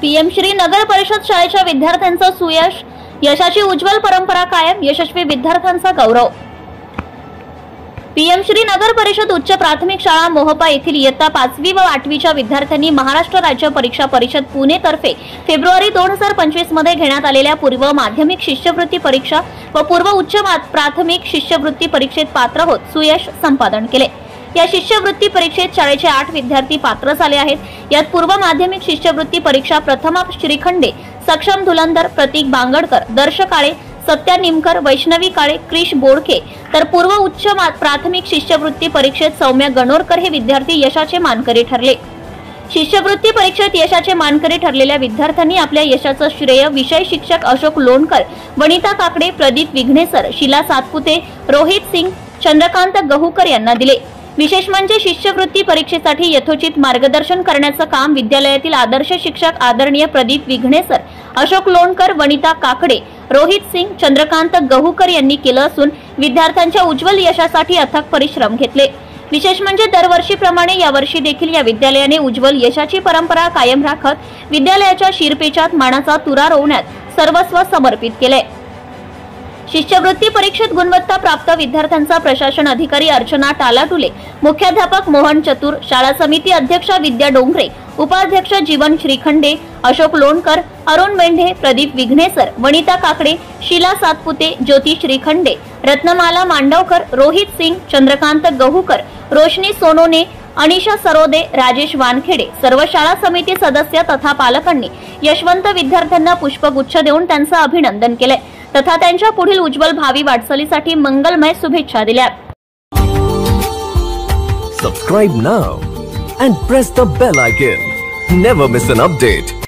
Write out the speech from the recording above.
PM Shri नगर परिषद शाळेच्या विद्यार्थ्यांचं सुयश, यशाची उज्ज्वल परंपरा कायम, यशस्वी विद्यार्थ्यांचा गौरव। पीएम श्री नगर परिषद उच्च प्राथमिक शाळा मोहपा येथील इयत्ता 5वी व 8वीच्या विद्यार्थ्यांनी महाराष्ट्र राज्य परीक्षा परिषद पुणे तर्फे फेब्रुवारी 2025 मध्ये घेण्यात आलेल्या पूर्व माध्यमिक शिष्यवृत्ती परीक्षा व पूर्व उच्च प्राथमिक शिष्यवृत्ती परीक्षेत पात्र होत सुयश संपादन केले। या शिष्यवृत्ती परीक्षेत शाळेचे 8 विद्यार्थी पात्र झाले आहेत। यात पूर्व माध्यमिक शिष्यवृत्ती परीक्षा प्रथमा श्रीखंडे, सक्षम धुलंदर, प्रतीक बांगडकर, दर्श काळे, सत्या निमकर, वैष्णवी काळे, क्रिश बोडके, तर पूर्व उच्च प्राथमिक शिष्यवृत्ती परीक्षेत सौम्य गणोरकर हे विद्यार्थी यशाचे मानकरी ठरले। शिष्यवृत्ती परीक्षेत यशाचे मानकरी ठरलेल्या विद्यार्थ्यांनी आपल्या यशाचं श्रेय विषय शिक्षक अशोक लोणकर, वनिता काकडे, प्रदीप विघ्नेसर, शीला सातपुते, रोहित सिंग, चंद्रकांत गहूकर यांना दिले। विशेष म्हणजे शिष्यवृत्ती परीक्षेसाठी यथोचित मार्गदर्शन करण्याचं काम विद्यालयातील आदर्श शिक्षक आदरणीय प्रदीप विघ्नेसर, अशोक लोणकर, वनिता काकडे, रोहित सिंग, चंद्रकांत गहूकर यांनी केलं असून विद्यार्थ्यांच्या उज्ज्वल यशासाठी अथक परिश्रम घेतले। विशेष म्हणजे दरवर्षीप्रमाणे यावर्षी देखील या विद्यालयाने उज्ज्वल यशाची परंपरा कायम राखत विद्यालयाच्या शिरपेचात मानाचा तुरा रोवण्यात सर्वस्व समर्पित केले। शिष्यवृत्ती परीक्षेत गुणवत्ता प्राप्त विद्यार्थ्यांचा प्रशासन अधिकारी अर्चना टालाटुले, मुख्याध्यापक मोहन चतुर, शाळा समिती अध्यक्षा विद्या डोंगरे, उपाध्यक्ष जीवन श्रीखंडे, अशोक लोणकर, अरुण मेंढे, प्रदीप विघ्नेसर, वनिता काकडे, शीला सातपुते, ज्योती श्रीखंडे, रत्नमाला मांडवकर, रोहित सिंग, चंद्रकांत गहूकर, रोशनी सोनोने, अनिशा सरोदे, राजेश वानखेडे, सर्व शाळा समिती सदस्य तथा पालकांनी यशवंत विद्यार्थ्यांना पुष्पगुच्छ देऊन त्यांचं अभिनंदन केले तथा त्यांच्या पुढील उज्ज्वल भावी वाटचालीसाठी मंगलमय शुभेच्छा दिल्या। Subscribe now and press the bell icon. Never miss an update.